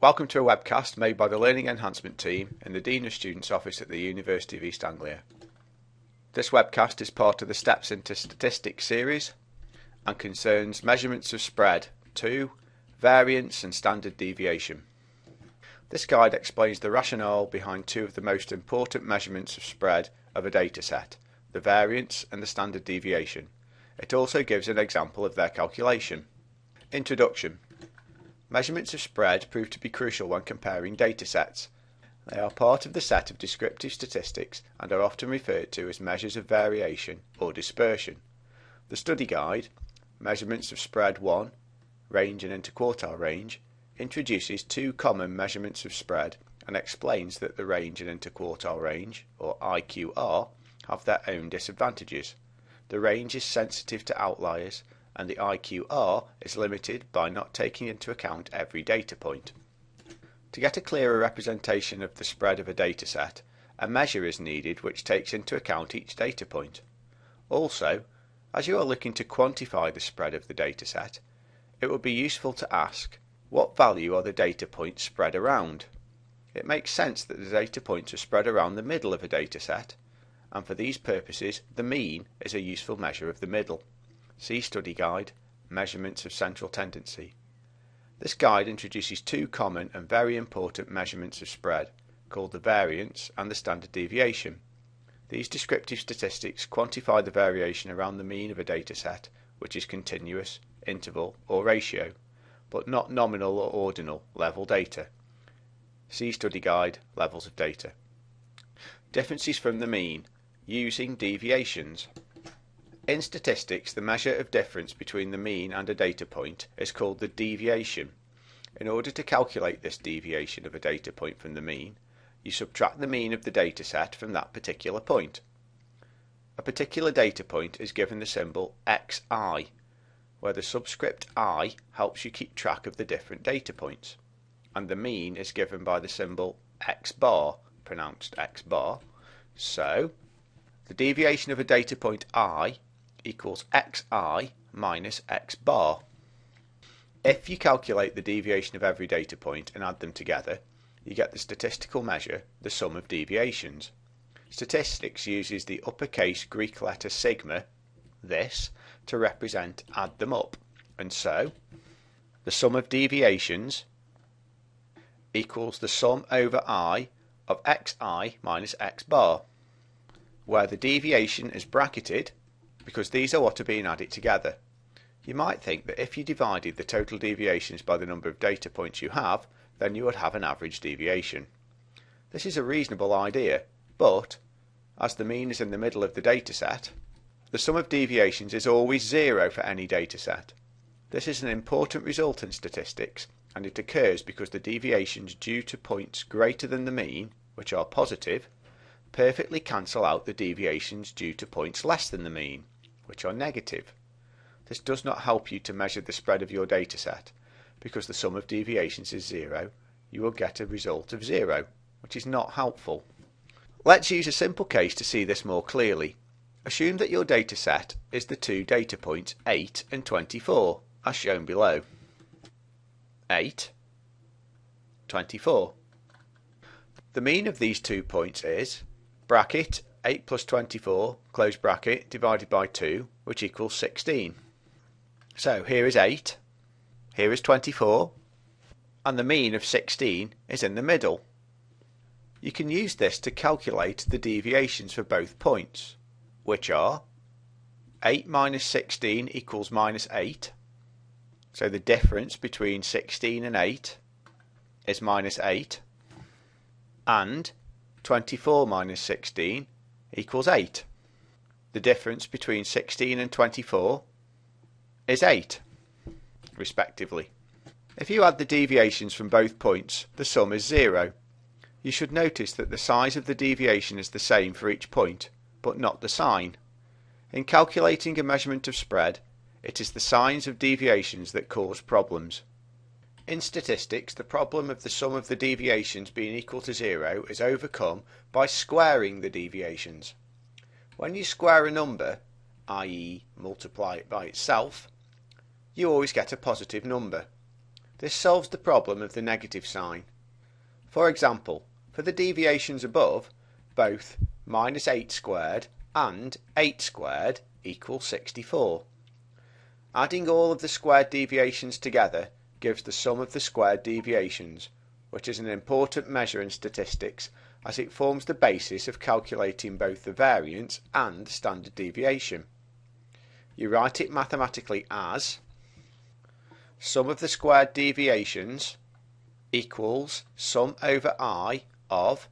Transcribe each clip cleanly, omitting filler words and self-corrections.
Welcome to a webcast made by the Learning Enhancement team in the Dean of Students office at the University of East Anglia. This webcast is part of the Steps into Statistics series and concerns measurements of spread, 2, variance and standard deviation. This guide explains the rationale behind two of the most important measurements of spread of a dataset, the variance and the standard deviation. It also gives an example of their calculation. Introduction. Measurements of spread prove to be crucial when comparing datasets. They are part of the set of descriptive statistics and are often referred to as measures of variation or dispersion. The study guide, Measurements of Spread 1, Range and Interquartile Range, introduces two common measurements of spread and explains that the range and interquartile range, or IQR, have their own disadvantages. The range is sensitive to outliers, and the IQR is limited by not taking into account every data point. To get a clearer representation of the spread of a dataset, a measure is needed which takes into account each data point. Also, as you are looking to quantify the spread of the dataset, it would be useful to ask, what value are the data points spread around? It makes sense that the data points are spread around the middle of a dataset, and for these purposes, the mean is a useful measure of the middle. See Study Guide, Measurements of Central Tendency. This guide introduces two common and very important measurements of spread, called the variance and the standard deviation. These descriptive statistics quantify the variation around the mean of a dataset, which is continuous, interval, or ratio, but not nominal or ordinal level data. See Study Guide, Levels of Data. Differences from the mean, using deviations. In statistics, the measure of difference between the mean and a data point is called the deviation. In order to calculate this deviation of a data point from the mean, you subtract the mean of the dataset from that particular point. A particular data point is given the symbol xi, where the subscript I helps you keep track of the different data points, and the mean is given by the symbol x bar, pronounced x bar. So, the deviation of a data point I equals xi minus x bar. If you calculate the deviation of every data point and add them together, you get the statistical measure, the sum of deviations. Statistics uses the uppercase Greek letter sigma, this, to represent add them up, and so the sum of deviations equals the sum over I of xi minus x bar, where the deviation is bracketed because these are what are being added together. You might think that if you divided the total deviations by the number of data points you have, then you would have an average deviation. This is a reasonable idea, but as the mean is in the middle of the dataset, the sum of deviations is always zero for any dataset. This is an important result in statistics, and it occurs because the deviations due to points greater than the mean, which are positive, perfectly cancel out the deviations due to points less than the mean, which are negative. This does not help you to measure the spread of your dataset. Because the sum of deviations is zero, you will get a result of zero, which is not helpful. Let's use a simple case to see this more clearly. Assume that your dataset is the two data points 8 and 24, as shown below. 8, 24. The mean of these 2 points is bracket 8 plus 24, close bracket, divided by 2, which equals 16. So here is 8, here is 24, and the mean of 16 is in the middle. You can use this to calculate the deviations for both points, which are 8 minus 16 equals minus 8. So the difference between 16 and 8 is minus 8. And 24 minus 16 equals 8. The difference between 16 and 24 is 8, respectively. If you add the deviations from both points, the sum is 0. You should notice that the size of the deviation is the same for each point, but not the sign. In calculating a measurement of spread, it is the signs of deviations that cause problems. In statistics, the problem of the sum of the deviations being equal to 0 is overcome by squaring the deviations. When you square a number, i.e. multiply it by itself, you always get a positive number. This solves the problem of the negative sign. For example, for the deviations above, both minus 8 squared and 8 squared equals 64. Adding all of the squared deviations together gives the sum of the squared deviations, which is an important measure in statistics as it forms the basis of calculating both the variance and the standard deviation. You write it mathematically as sum of the squared deviations equals sum over I of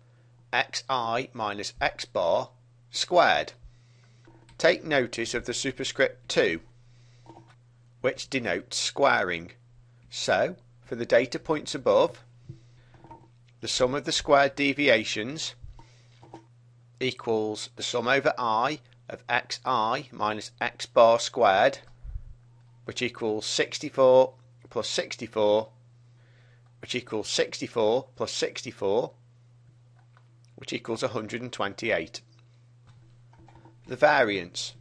xi minus x bar squared. Take notice of the superscript 2, which denotes squaring. So, for the data points above, the sum of the squared deviations equals the sum over I of xi minus x bar squared, which equals 64 plus 64, which equals 64 plus 64, which equals 128. The variance.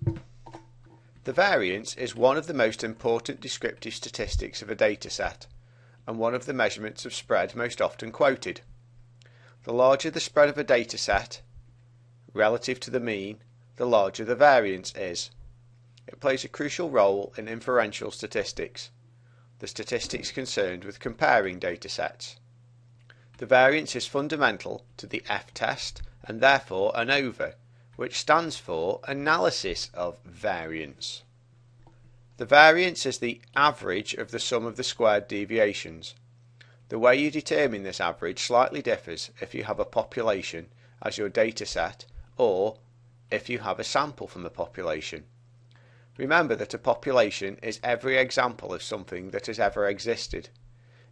The variance is one of the most important descriptive statistics of a dataset, and one of the measurements of spread most often quoted. The larger the spread of a dataset relative to the mean, the larger the variance is. It plays a crucial role in inferential statistics, the statistics concerned with comparing datasets. The variance is fundamental to the F-test and therefore ANOVA, which stands for Analysis of Variance. The variance is the average of the sum of the squared deviations. The way you determine this average slightly differs if you have a population as your dataset or if you have a sample from a population. Remember that a population is every example of something that has ever existed.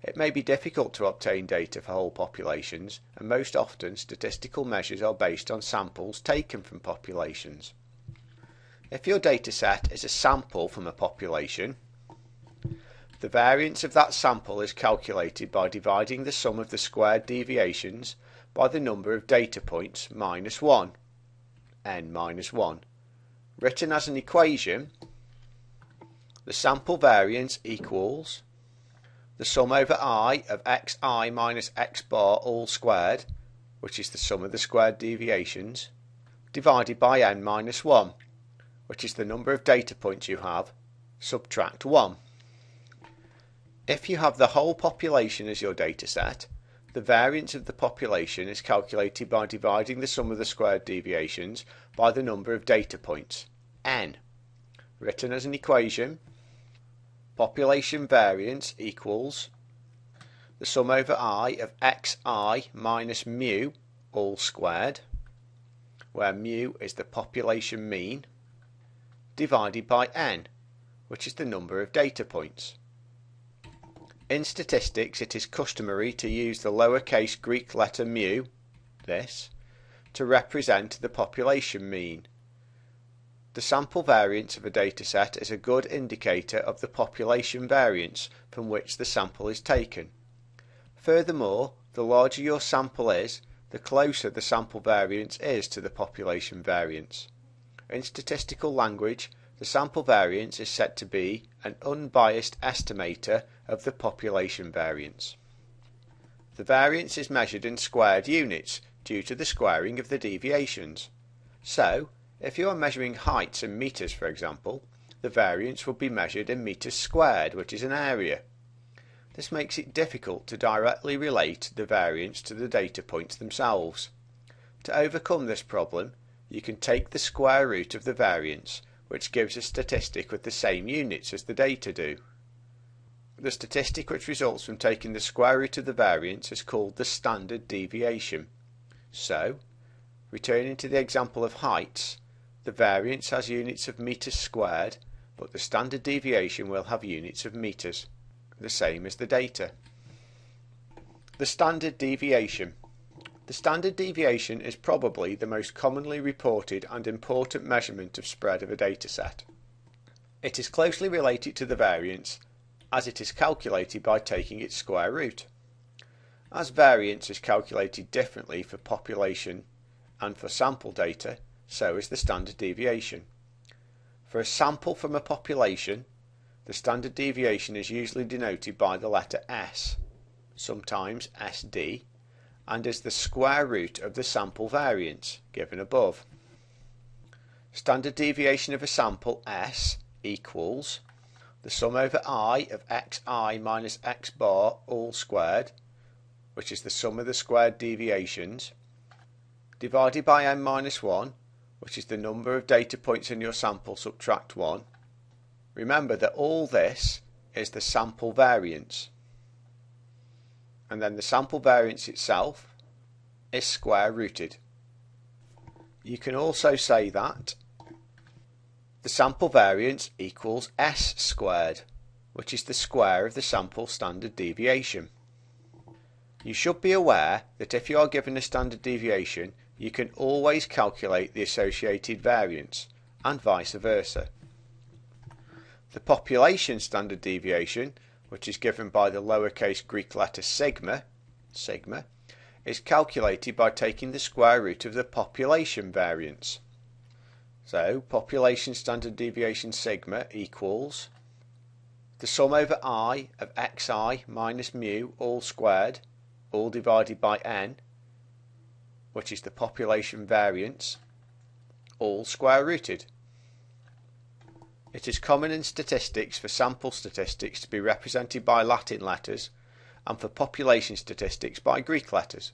It may be difficult to obtain data for whole populations, and most often statistical measures are based on samples taken from populations. If your dataset is a sample from a population, the variance of that sample is calculated by dividing the sum of the squared deviations by the number of data points minus 1, n minus 1. Written as an equation, the sample variance equals the sum over I of xi minus x bar all squared, which is the sum of the squared deviations, divided by n minus 1, which is the number of data points you have, subtract 1. If you have the whole population as your dataset, the variance of the population is calculated by dividing the sum of the squared deviations by the number of data points, n. Written as an equation, population variance equals the sum over I of xi minus mu all squared, where mu is the population mean, divided by n, which is the number of data points. In statistics, it is customary to use the lowercase Greek letter mu, this, to represent the population mean. The sample variance of a dataset is a good indicator of the population variance from which the sample is taken. Furthermore, the larger your sample is, the closer the sample variance is to the population variance. In statistical language, the sample variance is said to be an unbiased estimator of the population variance. The variance is measured in squared units due to the squaring of the deviations. So, if you are measuring heights in metres, for example, the variance will be measured in metres squared, which is an area. This makes it difficult to directly relate the variance to the data points themselves. To overcome this problem, you can take the square root of the variance, which gives a statistic with the same units as the data do. The statistic which results from taking the square root of the variance is called the standard deviation. So, returning to the example of heights, the variance has units of metres squared, but the standard deviation will have units of metres, the same as the data. The standard deviation. The standard deviation is probably the most commonly reported and important measurement of spread of a dataset. It is closely related to the variance, as it is calculated by taking its square root. As variance is calculated differently for population and for sample data, so is the standard deviation. For a sample from a population, the standard deviation is usually denoted by the letter S, sometimes SD, and is the square root of the sample variance given above. Standard deviation of a sample S equals the sum over I of xi minus x bar all squared, which is the sum of the squared deviations, divided by n minus 1, which is the number of data points in your sample subtract 1. Remember that all this is the sample variance. And then the sample variance itself is square rooted. You can also say that the sample variance equals S squared, which is the square of the sample standard deviation. You should be aware that if you are given a standard deviation, you can always calculate the associated variance, and vice versa. The population standard deviation, which is given by the lowercase Greek letter sigma, is calculated by taking the square root of the population variance. So, population standard deviation sigma equals the sum over I of xi minus mu all squared, all divided by n, which is the population variance, all square rooted. It is common in statistics for sample statistics to be represented by Latin letters and for population statistics by Greek letters.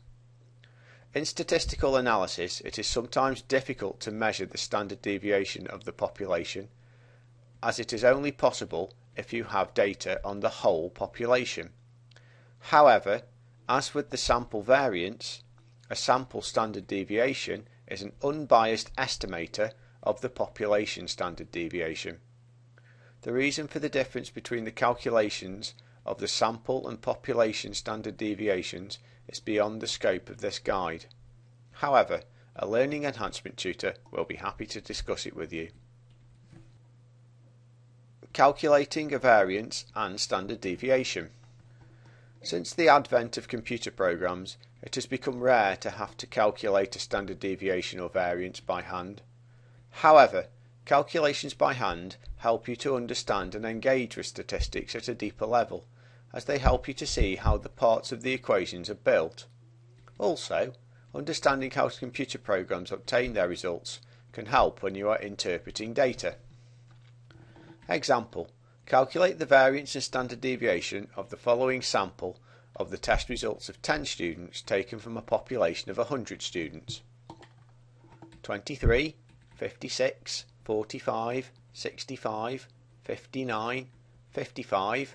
In statistical analysis, it is sometimes difficult to measure the standard deviation of the population, as it is only possible if you have data on the whole population. However, as with the sample variance, a sample standard deviation is an unbiased estimator of the population standard deviation. The reason for the difference between the calculations of the sample and population standard deviations is beyond the scope of this guide. However, a learning enhancement tutor will be happy to discuss it with you. Calculating a variance and standard deviation. Since the advent of computer programs, it has become rare to have to calculate a standard deviation or variance by hand. However, calculations by hand help you to understand and engage with statistics at a deeper level, as they help you to see how the parts of the equations are built. Also, understanding how computer programs obtain their results can help when you are interpreting data. Example: calculate the variance and standard deviation of the following sample of the test results of 10 students taken from a population of 100 students. 23, 56, 45, 65, 59, 55,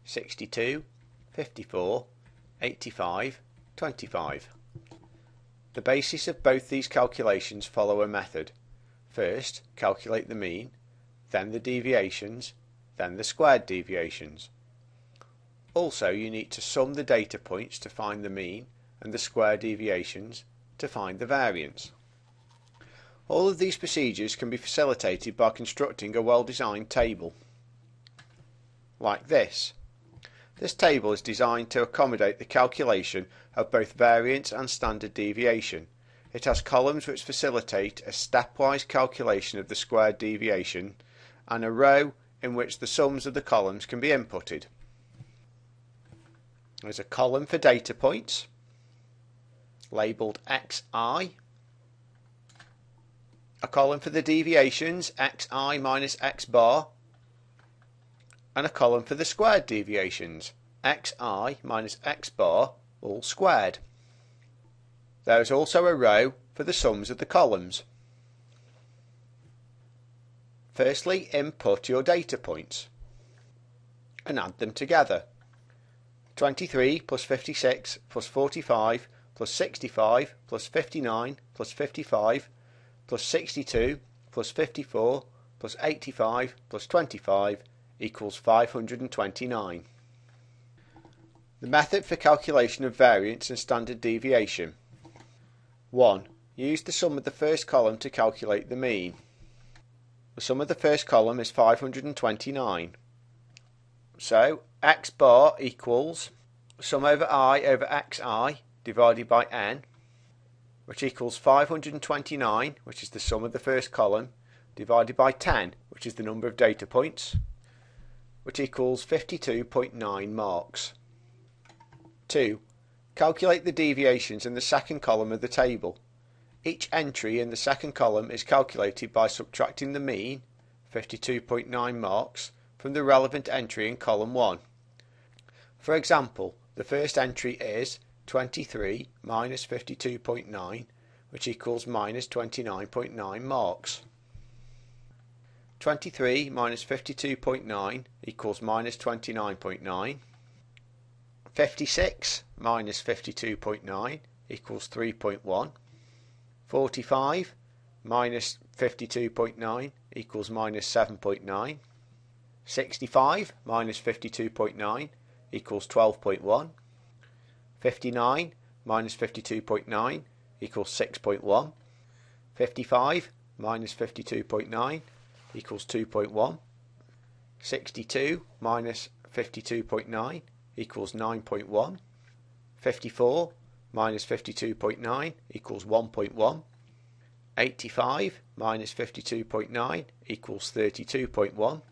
62, 54, 85, 25. The basis of both these calculations follow a method. First, calculate the mean, then the deviations, then the squared deviations. Also, you need to sum the data points to find the mean and the square deviations to find the variance. All of these procedures can be facilitated by constructing a well-designed table, like this. This table is designed to accommodate the calculation of both variance and standard deviation. It has columns which facilitate a stepwise calculation of the squared deviation and a row in which the sums of the columns can be inputted. There's a column for data points, labelled xi, a column for the deviations, xi minus x bar, and a column for the squared deviations, xi minus x bar all squared. There is also a row for the sums of the columns. Firstly, input your data points and add them together. 23 plus 56 plus 45 plus 65 plus 59 plus 55 plus 62 plus 54 plus 85 plus 25 equals 529. The method for calculation of variance and standard deviation. 1. Use the sum of the first column to calculate the mean. The sum of the first column is 529. So, x bar equals sum over I over xi divided by n, which equals 529, which is the sum of the first column, divided by 10, which is the number of data points, which equals 52.9 marks. 2. Calculate the deviations in the second column of the table. Each entry in the second column is calculated by subtracting the mean, 52.9 marks, from the relevant entry in column 1. For example, the first entry is 23 minus 52.9, which equals minus 29.9 marks. 23 minus 52.9 equals minus 29.9. 56 minus 52.9 equals 3.1. 45 minus 52.9 equals minus 7.9. 65 minus 52.9 equals 12.1. 59 minus 52.9 equals 6.1. 55 minus 52.9 equals 2.1. 62 minus 52.9 equals 9.1. 54 minus 52.9 equals 1.1. 85 minus 52.9 equals 32.1.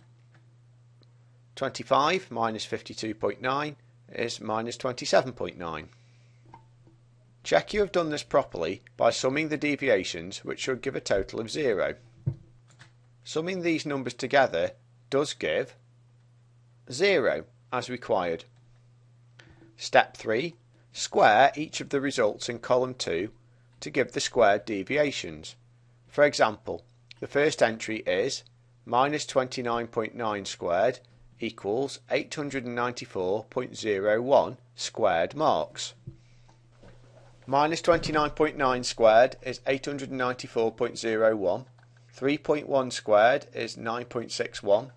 25 minus 52.9 is minus 27.9. Check you have done this properly by summing the deviations, which should give a total of 0. Summing these numbers together does give 0 as required. Step 3. Square each of the results in column 2 to give the squared deviations. For example, the first entry is minus 29.9 squared equals 894.01 squared marks. Minus 29.9 squared is 894.01. 3.1 squared is 9.61.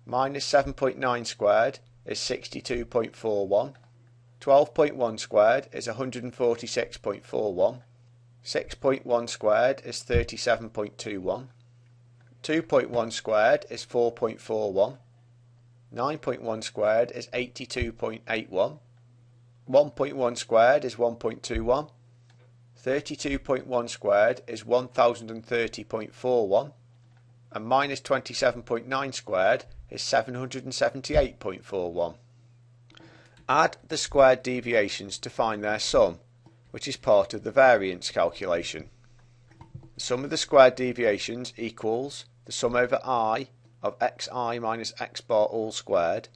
Minus 7.9 squared is 62.41. 12.1 squared is 146.41. 6.1 squared is 37.21. 2.1 squared is 4.41. 9.1 squared is 82.81. 1.1 squared is 1.21. 32.1 squared is 1030.41. And minus 27.9 squared is 778.41. Add the squared deviations to find their sum, which is part of the variance calculation. The sum of the squared deviations equals the sum over I of xi minus x bar all squared,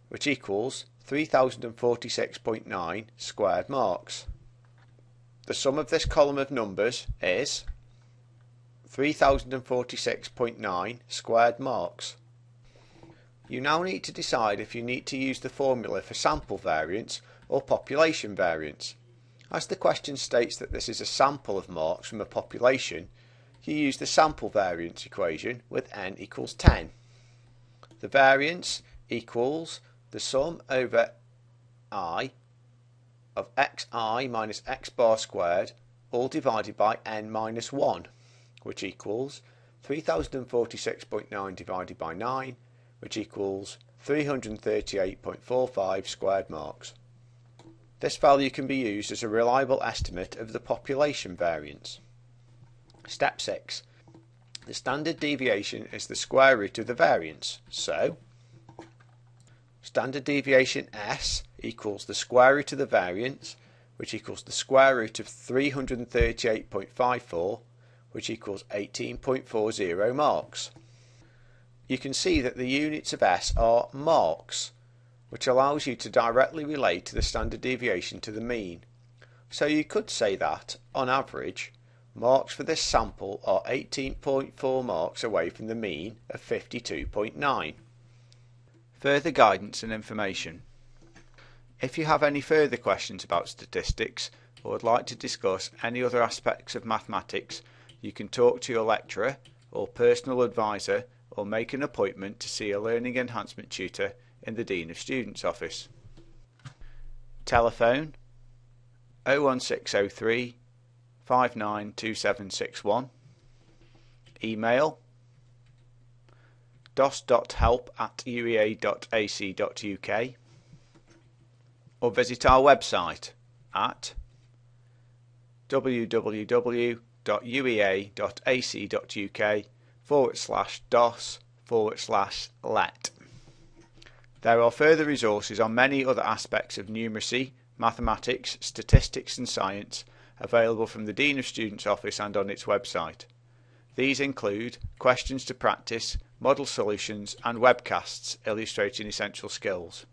which equals 3046.9 squared marks. The sum of this column of numbers is 3046.9 squared marks. You now need to decide if you need to use the formula for sample variance or population variance. As the question states that this is a sample of marks from a population, you use the sample variance equation with n equals 10. The variance equals the sum over I of xi minus x bar squared all divided by n minus 1, which equals 3046.9 divided by 9, which equals 338.45 squared marks. This value can be used as a reliable estimate of the population variance. Step 6. The standard deviation is the square root of the variance, so standard deviation S equals the square root of the variance, which equals the square root of 338.54, which equals 18.40 marks. You can see that the units of S are marks, which allows you to directly relate the standard deviation to the mean. So you could say that, on average, marks for this sample are 18.4 marks away from the mean of 52.9. Further guidance and information. If you have any further questions about statistics or would like to discuss any other aspects of mathematics, you can talk to your lecturer or personal advisor or make an appointment to see a learning enhancement tutor in the Dean of Students office. Telephone 01603 592761. Email dos.help@uea.ac.uk, or visit our website at www.uea.ac.uk/dos/let. There are further resources on many other aspects of numeracy, mathematics, statistics and science available from the Dean of Students Office and on its website. These include questions to practice, model solutions and webcasts illustrating essential skills.